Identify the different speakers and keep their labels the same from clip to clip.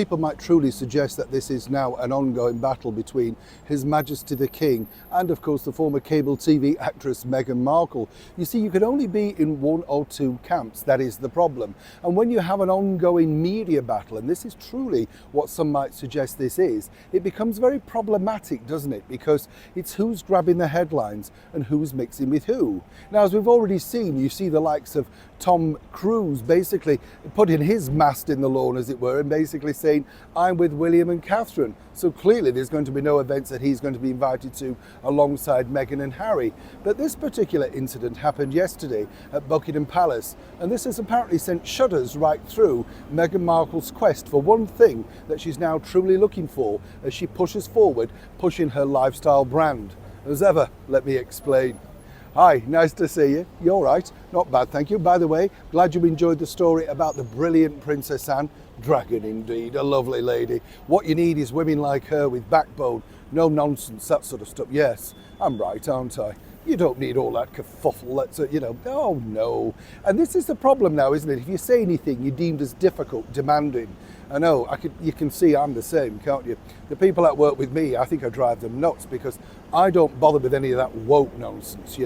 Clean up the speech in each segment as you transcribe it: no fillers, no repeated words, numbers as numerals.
Speaker 1: people might truly suggest that this is now an ongoing battle between His Majesty the King and, of course, the former cable TV actress Meghan Markle. You see, you can only be in one or two camps. That is the problem. And when you have an ongoing media battle, and this is truly what some might suggest this is, it becomes very problematic, doesn't it? Because it's who's grabbing the headlines and who's mixing with who. Now, as we've already seen, you see the likes of Tom Cruise basically putting his mast in the lawn, as it were, and basically saying, I'm with William and Catherine. So clearly there's going to be no events that he's going to be invited to alongside Meghan and Harry. But this particular incident happened yesterday at Buckingham Palace, and this has apparently sent shudders right through Meghan Markle's quest for one thing that she's now truly looking for as she pushes forward, pushing her lifestyle brand. As ever, let me explain. Hi, nice to see you. You all right? Not bad, thank you. By the way, glad you enjoyed the story about the brilliant Princess Anne. Dragon indeed, a lovely lady. What you need is women like her with backbone, no nonsense, that sort of stuff. Yes, I'm right, aren't I? You don't need all that kerfuffle, that's, oh no. And this is the problem now, isn't it? If you say anything, you're deemed as difficult, demanding. I know, you can see I'm the same, can't you? The people that work with me, I think I drive them nuts because I don't bother with any of that woke nonsense,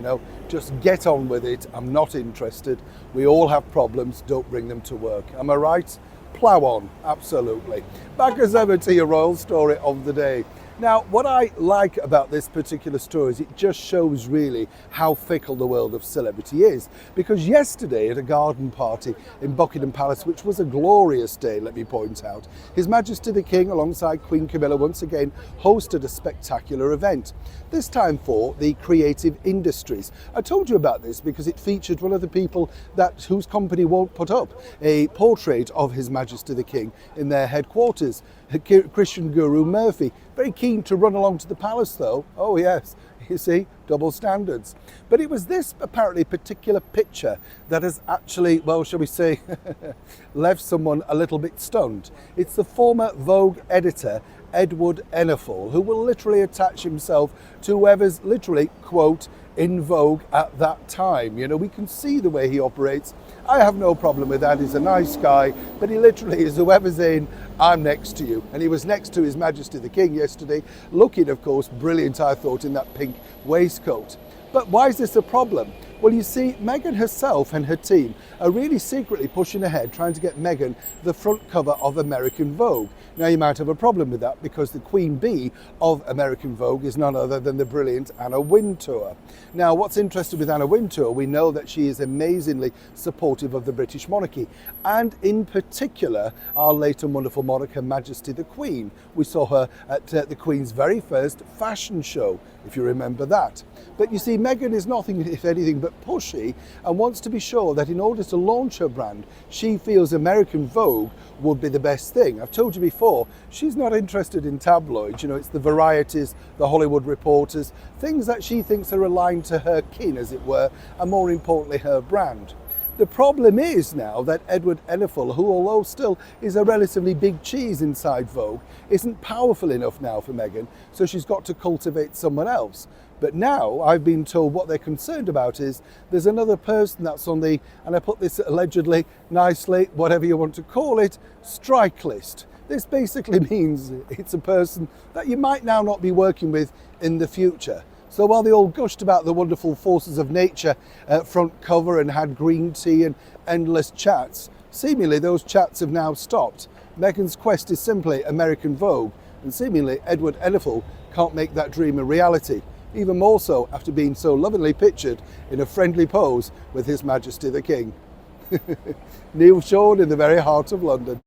Speaker 1: Just get on with it. I'm not interested. We all have problems. Don't bring them to work. Am I right? Plough on, absolutely. Back as ever to your royal story of the day. Now, what I like about this particular story is it just shows really how fickle the world of celebrity is. Because yesterday at a garden party in Buckingham Palace, which was a glorious day, let me point out, His Majesty the King alongside Queen Camilla once again hosted a spectacular event. This time for the creative industries. I told you about this because it featured one of the people whose company won't put up a portrait of His Majesty the King in their headquarters. Christian Guru Murphy, very keen to run along to the palace though. Oh yes, you see, double standards. But it was this apparently particular picture that has actually, well, shall we say, left someone a little bit stunned. It's the former Vogue editor, Edward Enninful, who will literally attach himself to whoever's literally, quote, in vogue at that time. We can see the way he operates. I have no problem with that. He's a nice guy, but he literally is whoever's in, I'm next to you. And he was next to His Majesty the King yesterday, looking, of course, brilliant, I thought, in that pink waistcoat. But why is this a problem? Well, you see, Meghan herself and her team are really secretly pushing ahead, trying to get Meghan the front cover of American Vogue. Now, you might have a problem with that because the Queen Bee of American Vogue is none other than the brilliant Anna Wintour. Now, what's interesting with Anna Wintour, we know that she is amazingly supportive of the British monarchy, and in particular, our late and wonderful monarch, Her Majesty the Queen. We saw her at the Queen's very first fashion show, if you remember that. But you see, Meghan is nothing, if anything, but pushy and wants to be sure that in order to launch her brand, she feels American Vogue would be the best thing. I've told you before, she's not interested in tabloids. It's the varieties, the Hollywood Reporters, things that she thinks are aligned to her kin, as it were, and more importantly, her brand. The problem is now that Edward Enninful, who although still is a relatively big cheese inside Vogue, isn't powerful enough now for Meghan, so she's got to cultivate someone else. But now I've been told what they're concerned about is there's another person that's on the, and I put this allegedly, nicely, whatever you want to call it, strike list. This basically means it's a person that you might now not be working with in the future. So while they all gushed about the wonderful forces of nature front cover and had green tea and endless chats, seemingly those chats have now stopped. Meghan's quest is simply American Vogue, and seemingly Edward Enninful can't make that dream a reality, even more so after being so lovingly pictured in a friendly pose with His Majesty the King. Neil Sean in the very heart of London.